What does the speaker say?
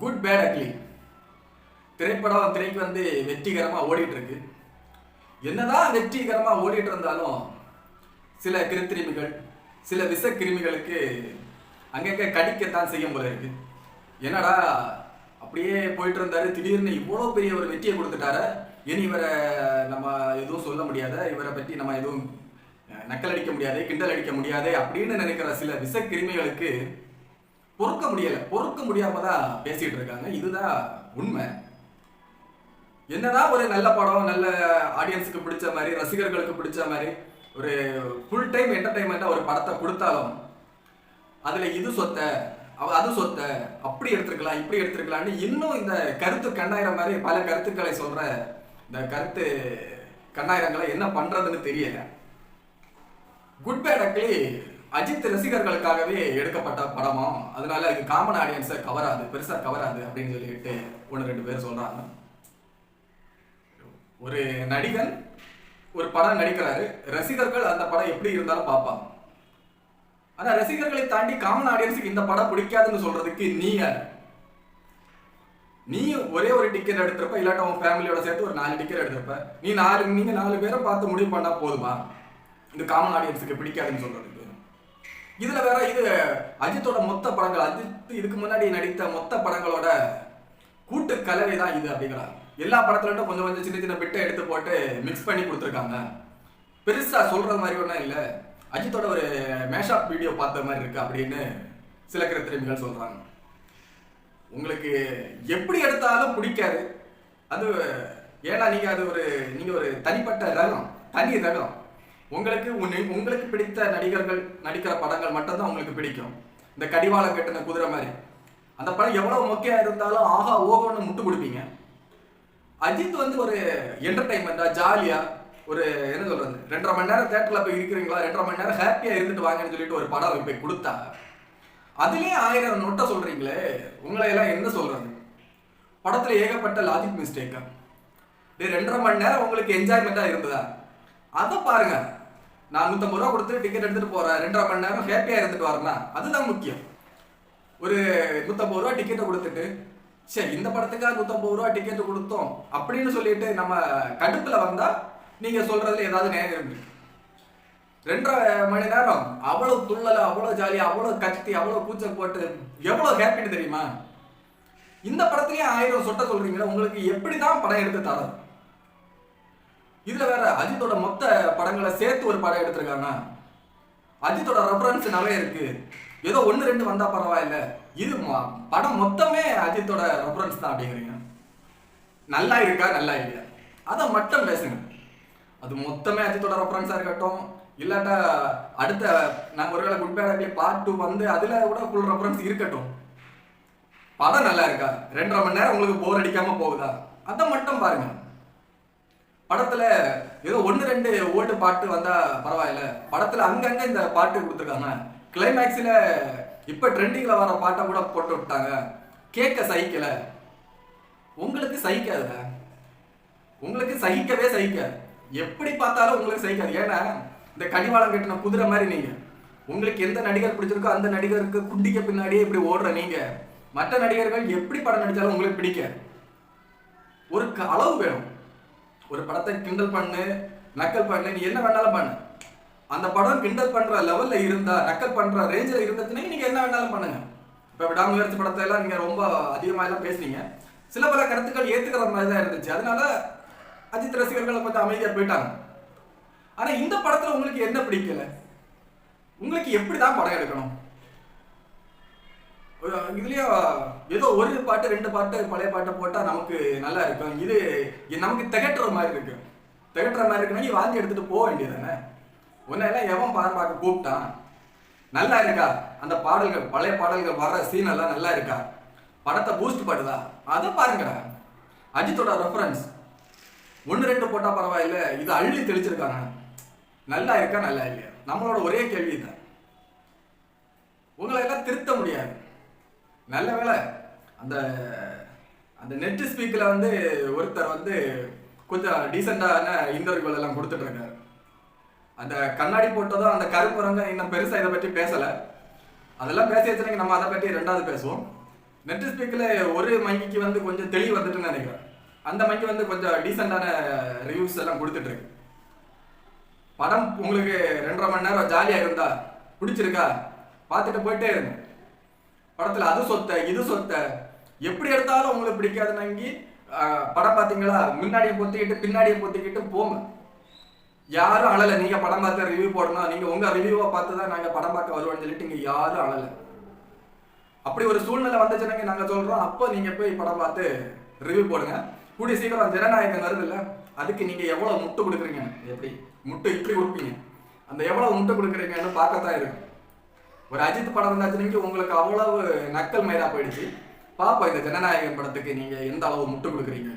Good bad ugly திரைப்படம் திரைக்கு வெற்றிகரமாக ஓடிட்டு இருக்கு. என்னதான் வெற்றிகரமாக ஓடிட்டு இருந்தாலும் சில கிருத்திரிமிகள் சில விஷ கிருமிகளுக்கு அங்கங்கே கடிக்கத்தான் செய்யும் போல இருக்கு. என்னடா அப்படியே போயிட்டு இருந்தாரு, திடீர்னு இவ்வளோ பெரிய ஒரு வெற்றியை கொடுத்துட்டாரு, இனி இவரை நம்ம எதுவும் சொல்ல முடியாத, இவரை பற்றி நம்ம எதுவும் நக்கல் அடிக்க முடியாது, கிண்டல் அடிக்க முடியாது அப்படின்னு நினைக்கிற சில விஷ கிருமிகளுக்கு பொறுக்க முடியாம தான் பேசிட்டு இருக்காங்க. இதுதான் உண்மை. என்னதான் ஒரு நல்ல படம், நல்ல ஆடியன்ஸுக்கு பிடிச்ச மாதிரி, ரசிகர்களுக்கு பிடிச்ச மாதிரி ஒரு ஃபுல் டைம் என்டர்டைன்மெண்டா ஒரு படத்தை கொடுத்தாலும் அதுல இது சொத்த அது சொத்த அப்படி எடுத்திருக்கலாம் இப்படி எடுத்திருக்கலாம்னு இன்னும் இந்த கருத்து கண்ணாயிரம் மாதிரி பல கருத்துக்களை சொல்ற இந்த கருத்து கண்ணாயிரங்களை என்ன பண்றதுன்னு தெரியல. குட் பேட் அக்லி அஜித் ரசிகர்களுக்காகவே எடுக்கப்பட்ட படமும், அதனால இது காமன் ஆடியன்ஸை கவராது, பெருசா கவராது அப்படின்னு சொல்லிட்டு ஒன்று ரெண்டு பேர் சொல்றாங்க. ஒரு நடிகன் ஒரு படம் நடிக்கிறாரு, ரசிகர்கள் அந்த படம் எப்படி இருந்தாலும் பார்ப்பாங்க. ஆனா ரசிகர்களை தாண்டி காமன் ஆடியன்ஸுக்கு இந்த படம் பிடிக்காதுன்னு சொல்றதுக்கு நீ ஒரே ஒரு டிக்கெட் எடுத்திருப்ப, இல்லாட்ட உன் ஃபேமிலியோட சேர்த்து ஒரு 4 டிக்கெட் எடுத்திருப்ப, நீங்க 4 பேரை பார்த்து முடிவு பண்ணா போதுமா இந்த காமன் ஆடியன்ஸுக்கு பிடிக்காதுன்னு சொல்றதுக்கு? இதுல வேற இது அஜித்தோட மொத்த படங்கள், அஜித் இதுக்கு முன்னாடி நடித்த மொத்த படங்களோட கூட்டு கலவை தான் இது அப்படிங்கிறாங்க. எல்லா படத்துல கொஞ்சம் கொஞ்சம் சின்ன சின்ன பிட்டை எடுத்து போட்டு மிக்ஸ் பண்ணி கொடுத்துருக்காங்க. பெருசா சொல்ற மாதிரி ஒன்றும் இல்லை, அஜித்தோட ஒரு மேஷாப் வீடியோ பார்த்த மாதிரி இருக்கு அப்படின்னு சில கிருத்திரிமிகள் சொல்றாங்க. உங்களுக்கு எப்படி எடுத்தாலும் பிடிக்காது அது, ஏன்னா நீங்க ஒரு தனிப்பட்ட ரகம், தனி ரகம். உங்களுக்கு பிடித்த நடிகர்கள் நடிக்கிற படங்கள் மட்டும்தான் உங்களுக்கு பிடிக்கும். இந்த கடிவாளம் கட்டின குதிரை மாதிரி அந்த படம் எவ்வளவு மொக்கையா இருந்தாலும் ஆஹா ஓகோன்னு முட்டு கொடுப்பீங்க. அஜித் ஒரு என்டர்டைன்மெண்டா ஜாலியா ஒரு என்ன சொல்றது 2.5 மணி நேரம் தியேட்டர்ல போய் இருக்கிறீங்களா, 2.5 மணி நேரம் ஹாப்பியா இருந்துட்டு வாங்கன்னு சொல்லிட்டு ஒரு படம் போய் கொடுத்தா அதுலயே 1000 நொட்டை சொல்றீங்களே, உங்களை எல்லாம் என்ன சொல்றது? படத்துல ஏகப்பட்ட லாஜிக் மிஸ்டேக். 2.5 மணி நேரம் உங்களுக்கு என்ஜாய்மெண்டா இருந்ததா அதை பாருங்க. நான் 150 ரூபா கொடுத்து டிக்கெட் எடுத்துட்டு போறேன், 2.5 மணி நேரம் ஹாப்பியா இருந்துட்டு வரேன்னா அதுதான் முக்கியம். ஒரு 150 ரூபா டிக்கெட்டை கொடுத்துட்டு சரி இந்த படத்துக்காக 150 ரூபா டிக்கெட் கொடுத்தோம் அப்படின்னு சொல்லிட்டு நம்ம கடுப்புல வந்தா நீங்க சொல்றதுல ஏதாவது நேரம் இருக்கு. 2.5 மணி நேரம் அவ்வளவு துள்ளல, அவ்வளவு ஜாலியா, அவ்வளவு கத்தி, அவ்வளவு கூச்சல் போட்டு எவ்வளவு ஹாப்பின்னு தெரியுமா? இந்த படத்துலயே 1000 சொட்ட சொல்றீங்களா, உங்களுக்கு எப்படிதான் படம் எடுத்து தரது? இதுல வேற அஜித்தோட மொத்த படங்களை சேர்த்து ஒரு படம் எடுத்திருக்காங்க. அஜித்தோட ரெஃபரன்ஸ் நிறைய இருக்கு, ஏதோ 1-2 வந்தா பரவாயில்ல, இது படம் மொத்தமே அஜித்தோட ரெஃபரன்ஸ் தான் அப்படிங்கிறீங்க. நல்லா இருக்கா நல்லா இல்லையா அதை மட்டும் பேசுங்க. அது மொத்தமே அஜித்தோட ரெஃபரன்ஸா இருக்கட்டும், இல்லாட்டா அடுத்த நாங்கள் ஒருவேளை குட் பேட் அக்லி பார்ட் 2 அதுல கூட ஃபுல் ரெஃபரன்ஸ் இருக்கட்டும். படம் நல்லா இருக்கா, 2.5 மணி நேரம் உங்களுக்கு போர் அடிக்காம போகுதா அதை மட்டும் பாருங்க. படத்துல ஏதோ 1-2 ஓட்டு பாட்டு வந்தா பரவாயில்ல, படத்துல அங்கங்க இந்த பாட்டு கொடுத்துருக்காங்க. கிளைமேக்ஸ்ல இப்ப ட்ரெண்டிங்ல வர பாட்டை கூட போட்டு விட்டாங்க, கேட்க சகிக்கல. உங்களுக்கு சகிக்காதுல, உங்களுக்கு சகிக்கவே சகிக்காது, எப்படி பார்த்தாலும் உங்களுக்கு சகிக்காது. ஏன்னா இந்த கடிவாளம் கட்டின குதிரை மாதிரி நீங்க, உங்களுக்கு எந்த நடிகர் பிடிச்சிருக்கோ அந்த நடிகருக்கு குண்டிக்க பின்னாடியே இப்படி ஓடுற நீங்க, மற்ற நடிகர்கள் எப்படி படம் நடிச்சாலும் உங்களுக்கு பிடிக்காது. ஒரு அளவு வேணும். ஒரு படத்தை கிண்டல் பண்ணு, நக்கல் பண்ணு, நீ என்ன வேணாலும் பண்ணு. அந்த படம் கிண்டல் பண்ற லெவல்ல இருந்தா, நக்கல் பண்ற ரேஞ்சில் இருந்ததுன்னா நீங்க என்ன வேணாலும் பண்ணுங்க. இப்ப விடாமுயற்சி படத்தை எல்லாம் நீங்க ரொம்ப அதிகமா எல்லாம் பேசுனீங்க, சில பல கருத்துக்கள் ஏத்துக்கிற மாதிரி தான் இருந்துச்சு, அதனால அஜித் ரசிகர்கள் கொஞ்சம் அமைதியா போயிட்டாங்க. ஆனா இந்த படத்துல உங்களுக்கு என்ன பிடிக்கல? உங்களுக்கு எப்படிதான் படம் எடுக்கணும்? இதுலயோ ஏதோ ஒரு பாட்டு 2 பாட்டு பழைய பாட்டை போட்டா நமக்கு நல்லா இருக்கும், இது நமக்கு திகட்டுற மாதிரி இருக்கு. திகட்டுற மாதிரி இருக்குன்னா நீ வாங்கி எடுத்துட்டு போக வேண்டியதானே. உன்னெல்லாம் எவன் படம் பார்க்க கூப்பிட்டான்? நல்லா இருக்கா அந்த பாடல்கள், பழைய பாடல்கள் வர்ற சீன் எல்லாம் நல்லா இருக்கா, படத்தை பூஸ்ட் பண்ணுதா அதை பாருங்கடா. அஜித்தோட ரெஃபரன்ஸ் 1-2 போட்டா பரவாயில்ல, இது அள்ளி தெளிச்சிருக்காங்க. நல்லா இருக்கா நல்லா இல்லையா நம்மளோட ஒரே கேள்வி தான். உங்களை எல்லாம் திருத்த முடியாது. நல்ல வேலை அந்த அந்த நெட் ஸ்பீக்ல ஒருத்தர் கொஞ்சம் டீசெண்டான இன்டர்வியூ எல்லாம் கொடுத்துட்டு இருக்காரு. அந்த கண்ணாடி போட்டதும் அந்த கருப்பு ரங்க இன்னும் பெருசா இதை பற்றி பேசல, அதெல்லாம் பேசியாச்சுன்னா நம்ம அதை பற்றி 2வது பேசுவோம். நெட் ஸ்பீக்கில் ஒரு மங்கிக்கு வந்து கொஞ்சம் தெளிவு வந்துட்டுன்னு நினைக்கிறேன். அந்த மங்கி வந்து கொஞ்சம் டீசெண்டான ரிவ்யூஸ் எல்லாம் கொடுத்துட்டு இருக்கு. படம் உங்களுக்கு 2.5 மணி நேரம் ஜாலியா இருந்தா பிடிச்சிருக்கா பார்த்துட்டு போயிட்டே இருங்க. படத்துல அது சொத்த இது சொத்த எப்படி எடுத்தாலும் உங்களுக்கு பிடிக்காதுன்னாங்கி படம் பார்த்தீங்களா முன்னாடியே பொத்திக்கிட்டு பின்னாடியே பொத்திக்கிட்டு போங்க. யாரும் அழலை. நீங்க படம் பார்த்து ரிவ்யூ போடணும், நீங்க உங்க ரிவ்யூவை பார்த்து தான் நாங்க படம் பார்க்க வருவோம்னு சொல்லிட்டு இங்க யாரும் அழலை. அப்படி ஒரு சூழ்நிலை வந்துச்சுன்னா நாங்க சொல்றோம், அப்போ நீங்க போய் படம் பார்த்து ரிவ்யூ போடுங்க. கூடிய சீக்கிரம் ஜனநாயகம் வருது இல்ல, அதுக்கு நீங்க எவ்வளவு முட்டு கொடுக்குறீங்க, எப்படி முட்டு இப்படி கொடுப்பீங்க, அந்த எவ்வளவு முட்டு கொடுக்குறீங்கன்னு பார்க்கத்தான் இருக்கு. ஒரு அஜித் படம் இருந்தாச்சுன்னு உங்களுக்கு அவ்வளவு நக்கல் மயிரா போயிடுச்சு. பாப்பா இந்த ஜனநாயகம் படத்துக்கு நீங்க எந்த அளவு முட்டு கொடுக்குறீங்க.